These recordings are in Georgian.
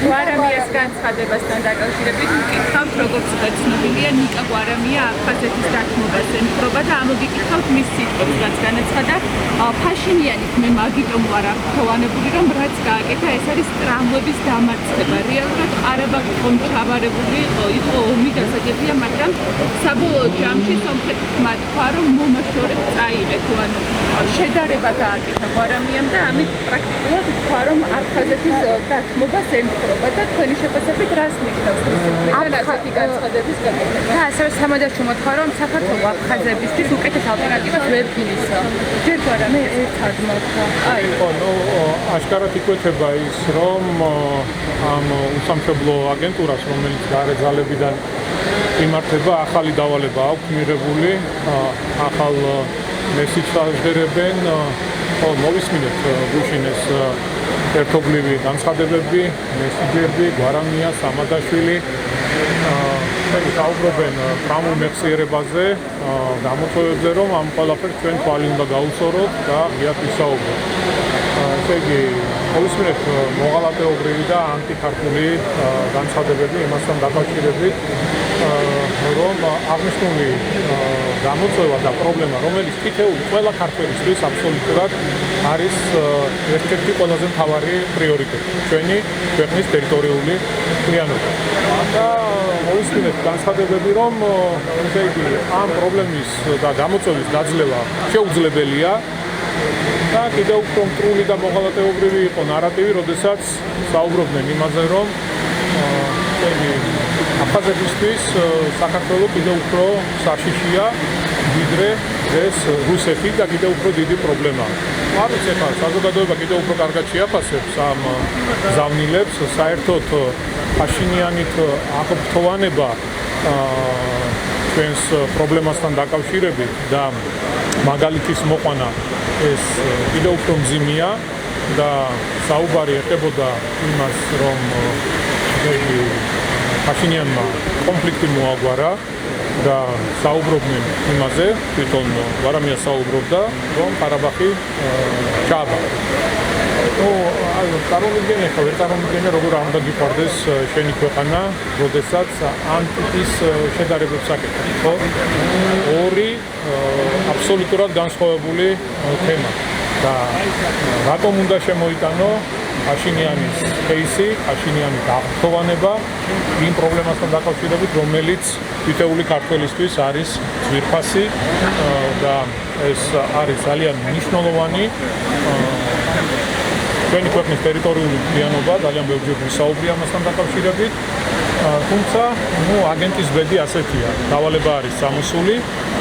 გვარამიას განცხადებასთან დაკავშირებით ვკითხავთ, როგორც ცნობილია, ნიკა გვარამია აფხაზეთის დათმობას ემხრობა და ამოგიკითხავთ მის სიტყვებს, რაც განაცხადა ფაშინიანის მე მაგიტომ ვარ აღფრთოვანებული, რომ რაც გააკეთა ეს არის ტრამვების დამარცხება. რეალურად ყარაბაღი ხომ ჩაბარებული იყო ომი დასაგებია, მაგრამ საბოლოო ჯამში სომხეთი თქვა, რომ მომაშორებ წაიღეთ, ანუ შედარება გააკეთა გვარამიამ და ამით პრაქტიკულად თქვა, რომ აფხაზეთის დათმობას ემხრობა და თქვენი შეფასებით რას ნიშნავს ასეთი განცხადების გაკეთება? და ასევე სამადასტურმო თქვა, რომ საქართველოს აფხაზებისთვის უკეთეს ალტერნატივას ვერ ფინისა. ჯერ გვარამი ერთად მოთქვა. აშკარად იკვეთება ის, რომ ამ უსამშობლო აგენტურას, რომელიც გარე ძალებიდან იმართება, ახალი დავალება აქვს მიღებული, ახალ მესიჯს აღწერებენ, მოვისმინეთ გუშინეს ერთობლივი განცხადებები, მესიჯები, გვარამია, სამადაშვილი საუბრობენ ტრამვულ მეხსიერებაზე, გამოწვევებზე, რომ ამ ყველაფერს ჩვენ თვალი უნდა გაუსწოროთ და ღიად ვისაუბროთ. ესე იგი, მოვისმინეთ მოღალატეობრივი და ანტიქართული განცხადებები იმასთან დაკავშირებით, რომ აღნიშნული გამოწვევა და პრობლემა, რომელიც თითოეული ყველა ქართველისთვის აბსოლუტურად არის ერთ-ერთი ყველაზე მთავარი პრიორიტეტი ჩვენი ქვეყნის ტერიტორიული მთლიანობა. და მოვისმინეთ განცხადებები, რომ ესე იგი ამ პრობლემის და გამოწვევის დაძლევა შეუძლებელია და კიდევ უფრო მტრული და მოღალატეობრივი იყო ნარატივი, როდესაც საუბრობდნენ იმაზე, რომ აფხაზებისთვის საქართველო კიდევ უფრო საშიშია, ვიდრე ეს რუსეთი და კიდევ უფრო დიდი პრობლემაა. არის ახლა საზოგადოება კიდევ უფრო კარგად შეაფასებს ამ ზავნილებს, საერთოდ ფაშინიანით აღფრთოვანება ჩვენს პრობლემასთან დაკავშირებით და მაგალითის მოყვანა ეს კიდევ უფრო მძიმეა და საუბარი ეხებოდა იმას, რომ ფაშინიანმა კონფლიქტი მოაგვარა და საუბრობდნენ იმაზე, თვითონ გვარამია საუბრობდა, რომ ყარაბაღი ჩააბარა. წარმოვიდგინე, როგორ არ უნდა გიყვარდეს შენი ქვეყანა, როდესაც ამ ტიპის შედარებებს აკეთებ, ხო? ორი აბსოლუტურად განსხვავებული თემა და რატომ უნდა შემოიტანო ფაშინიანის кейსი, ფაშინიანის აღფრთოვანება იმ პრობლემასთან დაკავშირებით, რომელიც თითოეული ქართველისთვის არის ძვირფასი და ეს არის ძალიან მნიშვნელოვანი ჩვენი ქვეყნის ტერიტორიული მთლიანობა, ძალიან ბევრჯერ ვისაუბრე ამასთან დაკავშირებით. თუმცა, აგენტის ბედი ასეთია, დავალება არის სამოსული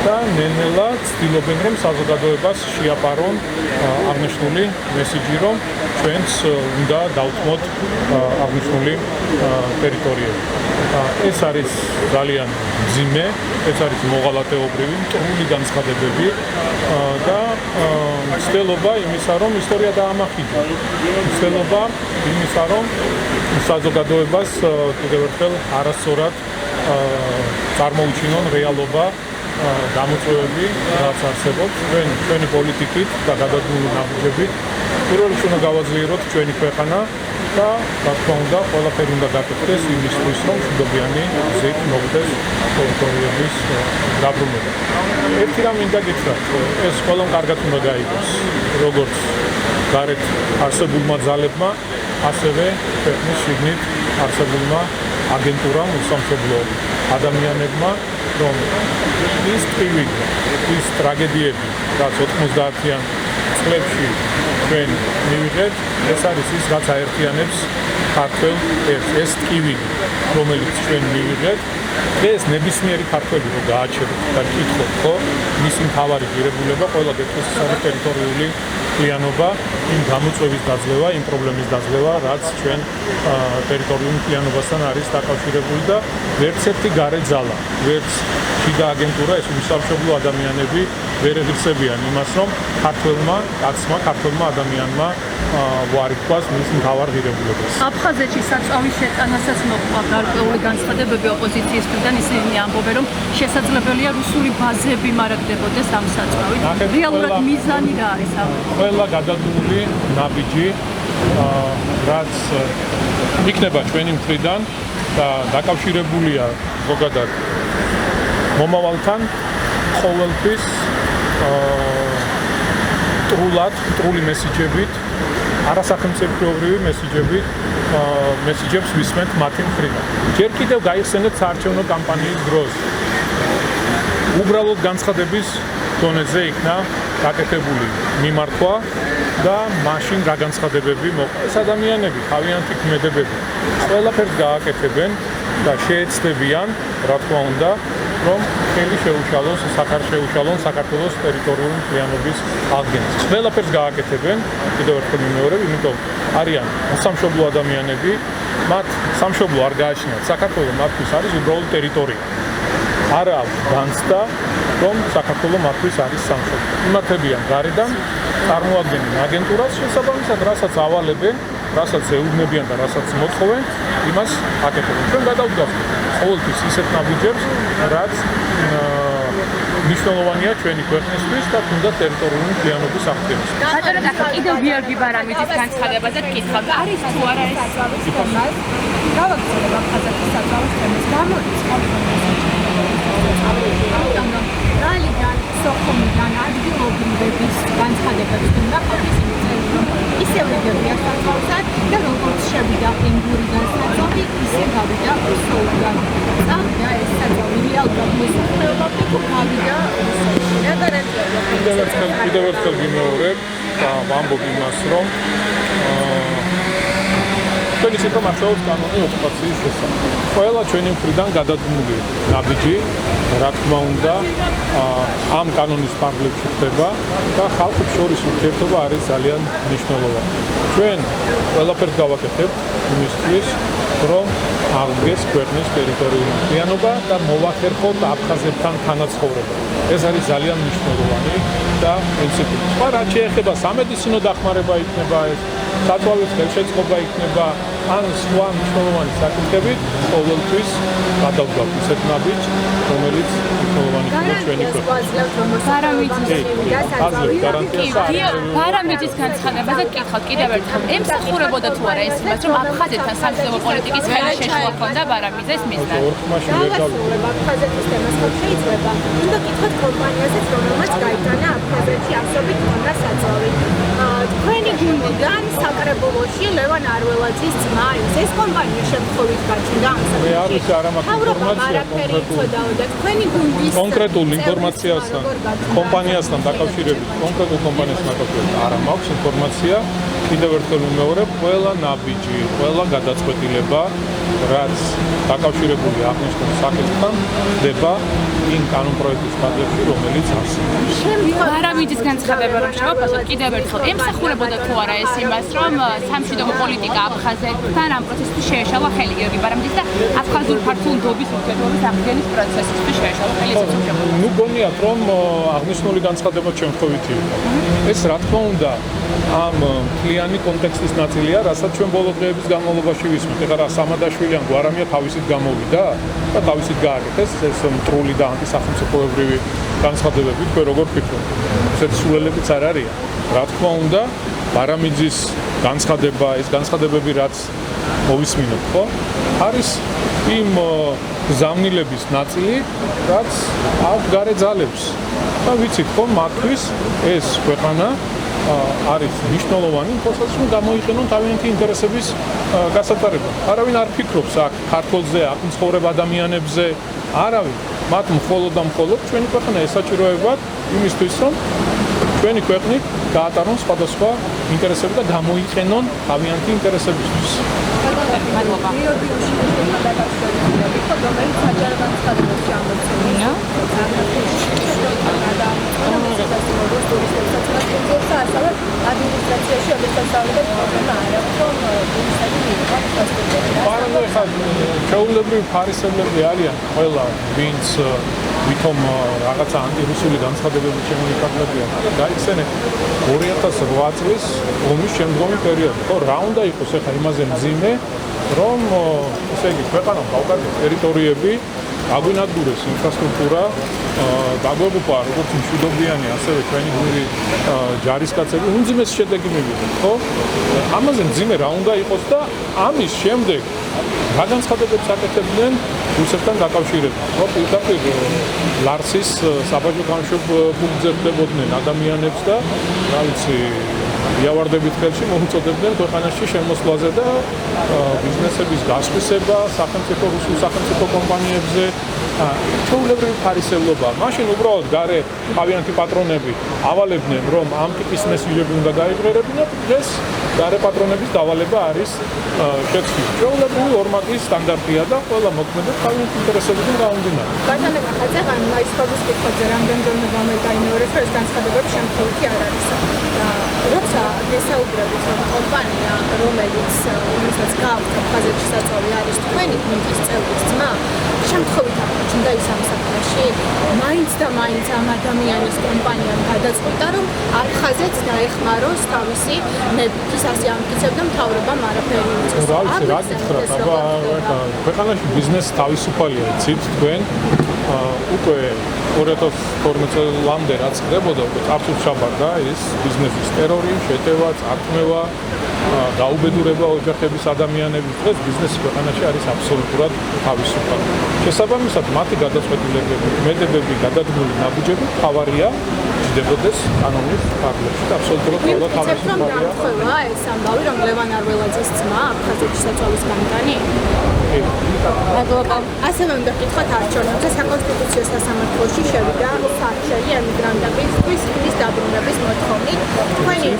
და ნელ-ნელა ცდილობენ, რომ საზოგადოებას შეაპარონ აღნიშნული მესიჯი, რომ ჩვენც უნდა დავთმოთ აღნიშნული ტერიტორიები. ეს არის ძალიან მძიმე, ეს არის მოღალატეობრივი, მტრული განცხადებები და მცდელობა იმისა, რომ ისტორია დაამახინჯა. მცდელობა იმისა, რომ საზოგადოებას კიდევ ერთხელ არასწორად წარმოუჩინონ რეალობა გამოწვევები, რაც არსებობს ჩვენი პოლიტიკით და გადადგმული ნაბიჯებით. პირველ რიგში უნდა გავაძლიეროთ ჩვენი ქვეყანა და რა თქმა უნდა, ყველაფერი უნდა გაკეთდეს იმისთვის, რომ მშვიდობიანი გზით მოვიდეს ტერიტორიების დაბრუნება. ერთი რამ მინდა გითხრათ, ეს ყველამ კარგად უნდა გაიგოს, როგორც გარეთ არსებულმა ძალებმა, ასევე ქვეყნის შიგნით არსებულმა აგენტურამ, უსამშობლო ადამიანებმა, რომ ის ტკივილი, ის ტრაგედიები, რაც 90-იან წლებში ჩვენ მივიღეთ, ეს არის ის, რაც აერთიანებს ქართველ ერთს. ეს ტკივილი, რომელიც ჩვენ მივიღეთ, ეს ნებისმიერი ქართველი რო გააჩეროთ და კითხოთ, ხო, მისი მთავარი ღირებულება ყველა გეტყვის ტერიტორიული მთლიანობა, იმ გამოწვევის დაძლევა, იმ პრობლემის დაძლევა, რაც ჩვენ ტერიტორიული მთლიანობასთან არის დაკავშირებული და ვერც ერთი გარე ძალა, ვერც შიდა აგენტურა, ეს უსამშობლო ადამიანები ვერ ეღირსებიან იმას, რომ ქართველმა კაცმა, ქართველმა ადამიანმა ვარიქვას მის მთავარ ღირებულებას. აფხაზეთში საწვავის შეტანასაც მოყვა გარკვეული განცხადებები ოპოზიციის მხრიდან, ისინი ამბობენ, რომ შესაძლებელია რუსული ბაზები მარაგდებოდეს ამ საწვავით. რეალურად მიზანი რა არის ამ? ყველა გადადგმული ნაბიჯი რაც იქნება ჩვენი მხრიდან და დაკავშირებულია ზოგადად მომავალთან ყოველთვის ტრული მესიჯებით, არასახელმწიფოებრივი მესიჯებს ვისმენთ მათი მხრიდან. ჯერ კიდევ გაიხსენეთ საარჩევნო კამპანიის დროს. უბრალოდ განცხადების დონეზე იქნა გაკეთებული მიმართვა და მაშინ რა განცხადებები მოყვა. ეს ადამიანები, თავიანთი ქმედებები, ყველაფერს გააკეთებენ და შეეცდებიან, რა თქმა უნდა, რომ ხელი შეუშალოს საქართველოს ტერიტორიული მთლიანობის აღდგენას. ყველაფერს გააკეთებენ, კიდევ ერთხელ ვიმეორებ, იმიტომ არიან სამშობლო ადამიანები, მათ სამშობლო არ გააჩნიათ. საქართველო მათთვის არის უბრალოდ ტერიტორია. არა აქვს განცდა, რომ საქართველო მათთვის არის სამშობლო. იმართებიან გარედან, წარმოადგენენ აგენტურას შესაბამისად, რასაც ავალებენ, რასაც ეუბნებიან და რასაც მოთხოვენ, იმას აკეთებენ. ჩვენ გადავდგავთ ყოველთვის ისეთ ნაბიჯებს, რაც მნიშვნელოვანია ჩვენი ქვეყნისთვის და თუნდაც ტერიტორიული მთლიანობის აღდგენისთვის. ბატონო, კიდევ გიორგი ბარამიძის განცხადებაზე გკითხავ, არის თუ არა ეს თემას? გავაგრძელებ აფხაზეთის საძვალოს თემას. რალიდან, სოხუმიდან, ადგილობრივების განცხადებებს უნდა ყოფილიყო, რომ ისევ რეგიონია საძვალოსად და როგორც შევიდა ენგურიდან საძვალო, ისე გავიდა უსოვლიდან. წავიდა ეს საძვალო რეალურად მოსახლეობამდე თუ გავიდა უსოვლში. რა გარანტია? კიდევ ერთხელ ვიმეორებ და ვამბობ იმას, რომ ჩვენი სიტყვა მართლაც კანონი ოკუპაციის შესახებ. ყველა ჩვენი მხრიდან გადადგმული ნაბიჯი, რა თქმა უნდა, ამ კანონის ფარგლებში ხდება და ხალხებს შორის ურთიერთობა არის ძალიან მნიშვნელოვანი. ჩვენ ყველაფერს გავაკეთებთ იმისთვის, რომ აღდგეს ქვეყნის ტერიტორიული მთლიანობა და მოვახერხოთ აფხაზებთან თანაცხოვრება. ეს არის ძალიან მნიშვნელოვანი და პრინციპული. სხვა რაც შეეხება სამედიცინო დახმარება იქნება ეს, საწვავის ხელშეწყობა იქნება, ან სხვა მნიშვნელოვანი საკითხებით, ყოველთვის გადავდგავთ ისეთ ნაბიჯს, რომელიც მნიშვნელოვანი იქნება ჩვენი ბარამიძის განცხადებაზე გკითხავთ კიდევ ერთხელ, ემსახურებოდა თუ არა ეს იმას, რომ აფხაზეთთან სამშობლო პოლიტიკის ხელშეშლა ჰქონდა ბარამიძეს მისდან? აფხაზეთის თემას ხომ შეიძლება? უნდა გითხოთ კომპანიასაც, რომელმაც გაიტანა აფხაზეთში ასობით ტონა საწვავი. თქვენი გუნდიდან საკრებულოში ლევან არველაძის ძმა არის. ეს კომპანია შემთხვევით გაჩნდა ამ საკითხში. მე არ ვიცი, არა მაქვს ინფორმაცია კონკრეტულ ინფორმაციასთან, კომპანიასთან დაკავშირებით, კონკრეტულ კომპანიასთან დაკავშირებით არა მაქვს ინფორმაცია. კიდევ ერთხელ ვიმეორებ, ყველა ნაბიჯი, ყველა გადაწყვეტილება, რაც დაკავშირებული აღნიშნულ საკითხთან, ხდება იმ კანონპროექტის ფარგლებში, რომელიც არსებობს. ბარამიძის განცხადება რომ შევაფასოთ კიდევ ერთხელ, ემსახურებოდა თუ არა ეს იმას, რომ სამშვიდობო პოლიტიკა აფხაზეთთან ამ პროცესში შეეშალა ხელი გიორგი ბარამიძის და აფხაზურ ქართულ ნდობის ურთიერთობის აღდგენის პროცესში შეეშალა ხელი ესეც. ნუ გონიათ, რომ აღნიშნული განცხადება შემთხვევითი იყო. ეს რა თქმა უნდა ამ მთლიანი კონტექსტის ნაწილია, რასაც ჩვენ ბოლო დღეების განმავლობაში ვისმენთ. ეხლა რა სამადაშვილი ან გვარამია თავისით გამოვიდა და თავისით გააკეთეს ეს მტრული და ანტისახელმწიფოებრივი განცხადებები. თქვენ როგორ ფიქრობთ? ესეთი სულელებიც არ არიან. რა თქმა უნდა, ბარამიძის განცხადება, ეს განცხადებები რაც მოვისმინოთ, ხო? არის იმ გზავნილების ნაწილი, რაც აქვს გარე ძალებს. და ვიცით, ხო, მათთვის ეს ქვეყანა არის მნიშვნელოვანი, თორსა რომ გამოიყენონ თავიანთი ინტერესების გასატარებლად. არავინ არ ფიქრობს აქ ქართულზე, აქ მცხოვრებ ადამიანებზე, არავინ. მათ მხოლოდ და მხოლოდ ჩვენი ქვეყანა ესაჭიროებათ იმისთვის, რომ ჩვენი ქვეყნით გაატარონ სხვადასხვა ინტერესები და გამოიყენონ თავიანთი ინტერესებისთვის. ადმინისტრაციაში ოდესასწავლებელი პრობლემა არ აქვს, რომ ჩვეულებრივი ფარისევლები არიან ყველა, ვინც ვითომ რაღაცა ანტირუსული განცხადებები შემოიფარგლებიან. გაიხსენეთ 2008 წლის ომის შემდგომი პერიოდი. ხო, რა უნდა იყოს ახლა იმაზე მძიმე, რომ ესე იგი ქვეყანამ გავკარგეს ტერიტორიები აგვინადგურეს ინფრასტრუქტურა, დაგვეგუპა როგორც მშვიდობიანი, ასევე ჩვენი გმირი ჯარისკაცები უმძიმეს შედეგი მივიღეთ, ხო? ამაზე მძიმე რა უნდა იყოს და ამის შემდეგ რა განცხადებებს აკეთებდნენ რუსეთთან დაკავშირებით, ხო? პირდაპირ ლარსის საბაჟო გამშვებ პუნქტზე ხვდებოდნენ ადამიანებს და რა ვიცი იავარდებით ხელში მოუწოდებდნენ ქვეყანაში შემოსვლაზე და ბიზნესების გასხვისება სახელმწიფო რუსულ სახელმწიფო კომპანიებზე ჩვეულებრივი ფარისევლობა. მაშინ უბრალოდ გარე თავიანთი პატრონები ავალებდნენ, რომ ამ ტიპის მესიჯები უნდა გაიყრერებინათ, დღეს გარე პატრონების დავალება არის შეცვლილი. ჩვეულებრივი ორმაგის სტანდარტია და ყველა მოქმედება თავიანთი ინტერესებიდან გამომდინარე. ბატონო ხაძაღან მაისფობის კითხვაზე რამდენჯერმე გამოგაიმეორეს, რომ ეს განცხადებები შემთხვევით არ არის. როცა გესაუბრებით, რომ კომპანია, რომელიც გააქვთ აფხაზეთში საწოლი არის თქვენი გუნდის წევრის ძმა, შემთხვევით აღმოჩნდა ის ამ საქმეში, მაინც და მაინც ამ ადამიანის კომპანიამ გადაწყვიტა, რომ აფხაზეთს დაეხმაროს თავისი ნებითის ასე ამტკიცებდა მთავრობამ არაფერი უწევს. რა გითხრათ, აბა ქვეყანაში ბიზნესი თავისუფალია, იცით თქვენ უკვე 2012 წლამდე რაც ხდებოდა, უკვე წარსულს ჩაბარდა ის ბიზნესის ტერორი, შეტევა, წართმევა, დაუბედურება ოჯახების ადამიანების. დღეს ბიზნესი ქვეყანაში არის აბსოლუტურად თავისუფალი. შესაბამისად, მათი გადაწყვეტილებები, მედებები, გადადგმული ნაბიჯები თავარია ჭდებოდეს კანონის ფარგლებში და აბსოლუტურად ყველა თავისუფალია. გამხდება ეს ამბავი, რომ ლევან არველაძის ძმა აფხაზეთში საწოლის გამტანი? ასევე უნდა გითხრათ არჩევნებზე საკონსტიტუციო სასამართლოში შევიდა საარჩელი ემიგრანტებისთვის ხმის დაბრუნების მოთხოვნით. თქვენი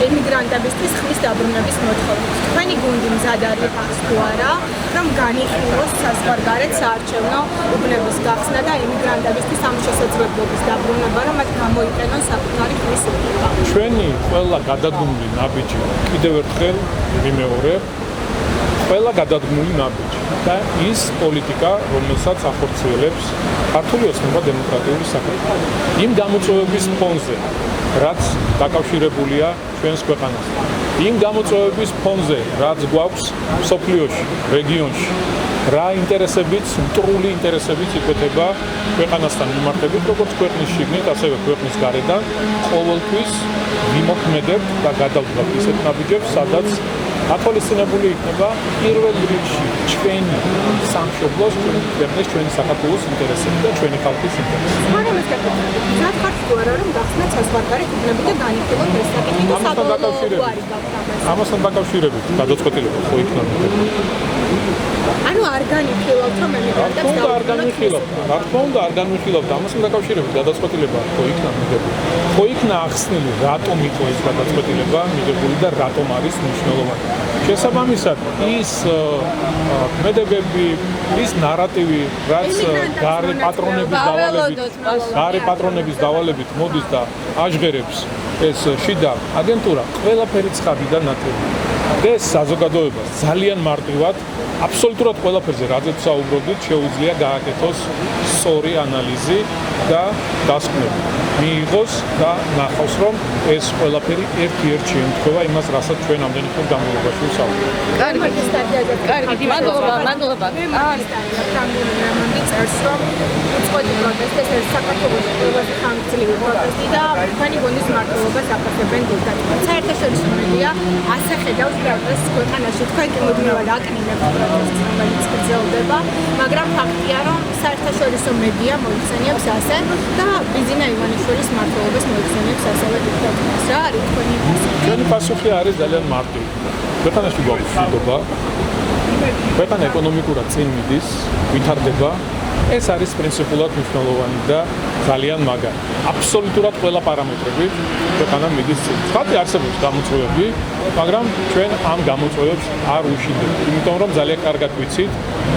ემიგრანტებისთვის ხმის დაბრუნების მოთხოვნით. თქვენი გუნდი მზად არის თუ არა, რომ განიხილოს საზღვარგარეთ საარჩევნო უბნების გახსნა და ემიგრანტებისთვის ამ შესაძლებლობის დაბრუნება, რომ მათ გამოიყენონ საკუთარი ხმის უფლება. ჩვენი ყველა გადადგმული ნაბიჯი კიდევ ერთხელ ვიმეორებ, ყველა გადადგმული ნაბიჯი და ის პოლიტიკა, რომელსაც ახორციელებს ქართული ოცნება დემოკრატიული საქართველო. იმ გამოწვევების ფონზე, რაც დაკავშირებულია ჩვენს ქვეყანასთან. იმ გამოწვევების ფონზე, რაც გვაქვს სოფლიოში, რეგიონში, რა ინტერესებიც, მტრული ინტერესებიც იკვეთება ქვეყანასთან მიმართებით, როგორც ქვეყნის შიგნით, ასევე ქვეყნის გარედან, ყოველთვის ვიმოქმედებთ და გადავდგავთ ისეთ ნაბიჯებს, სადაც ათვალისწინებული იქნება პირველ რიგში ჩვენი სამშობლოს, ჩვენი საქართველოს ინტერესები და ჩვენი ხალხის ინტერესები. მაგრამ ეს გაკეთებული. მზად ხართ თუ არა, რომ გახსნათ საზღვარგარეთ უბნები და განიხილოთ ეს საკითხი და საბოლოო გვარი გაქვთ ამას. ამასთან დაკავშირებით გადაწყვეტილება ხო იქნება. ანუ არ განიხილავთ, რომ ემიგრანტებს დაუბრუნოთ. რა თქმა უნდა, არ განვიხილავთ. ამასთან დაკავშირებით გადაწყვეტილება ხო იქნება მიღებული. ხო იქნა ახსნილი, რატომ იყო ეს გადაწყვეტილება მიღებული და რატომ არის მნიშვნელოვანი. შესაბამისად, ის მედებები, ის ნარატივი, რაც გარე პატრონების დავალებით მოდის და აჟღერებს ეს შიდა აგენტურა, ყველაფერი ცხადი და ნათელი. ეს საზოგადოებას ძალიან მარტივად აბსოლუტურად ყველაფერზე რაზეც საუბრობდით, შეუძლია გააკეთოს სწორი ანალიზი და დასკვნები. მიიღოს და ნახავს, რომ ეს ყველაფერი ერთ-ერთ შეემთხვევა იმას, რასაც ჩვენ ამდენი ხნის განმავლობაში ვსაუბრობთ. კარგი, მადლობა. ფრანგული წერს, რომ უწყოდი პროტესტი, ეს საქართველოს ყველაზე ხანგრძლივი პროტესტი და თქვენი გუნდის მმართველობას აფასებენ დიქტატორს. საერთაშორისო მედია ასე ხედავს პროტესტს ქვეყანაში. თქვენ კი მუდმივად აკნინებთ პროტესტს, რომელიც გრძელდება, მაგრამ ფაქტია, რომ საერთაშორისო მედია მოიხსენიებს ასე და ბიზინა ივანიშვილის მმართველობას მოიხსენიებს ასევე დიქტატორს. რა არის თქვენი პასუხი? ჩვენი პასუხი არის ძალიან მარტივი. ქვეყანაში გვაქვს მშვიდობა, ქვეყანა ეკონომიკურად წინ მიდის, ვითარდება. ეს არის პრინციპულად მნიშვნელოვანი და ძალიან მაგარი. აბსოლუტურად ყველა პარამეტრებით ქვეყანა მიდის წინ. ხალხი არსებობს გამოწვევები, მაგრამ ჩვენ ამ გამოწვევებს არ უშინდებით. იმიტომ რომ ძალიან კარგად ვიცით,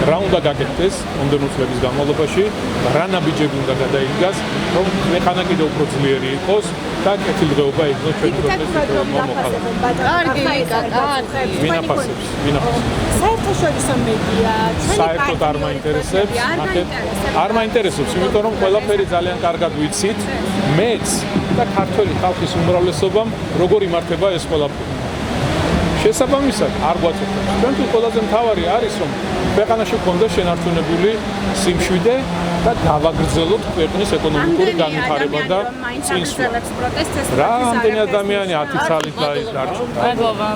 რა უნდა გაკეთდეს მომდევნო წლების განმავლობაში, რა ნაბიჯები უნდა გადაიდგას, რომ ქვეყანა კიდევ უფრო ძლიერი იყოს და კეთილდღეობა იქნას ჩვენი ქვეყნის მომხმარებლად. კარგი. ვინაფასებს. საერთაშორისო მედია, საერთოდ არ მაინტერესებს, არ მაინტერესებს, იმიტომ რომ ყველაფერი ძალიან კარგად ვიცით, მეც და ქართველი ხალხის უმრავლესობამ როგორ იმართება ეს ყველაფერი. შესაბამისად არ გვაწევს. ჩვენთვის ყველაზე მთავარი არის, რომ ქვეყანაში გქონდეს შენარჩუნებული სიმშვიდე და დავაგრძელოთ ქვეყნის ეკონომიკური განვითარება და წინსვლა. პროტესტს რა ამდენი ადამიანი 10 წელი დაიჭირა. მადლობა.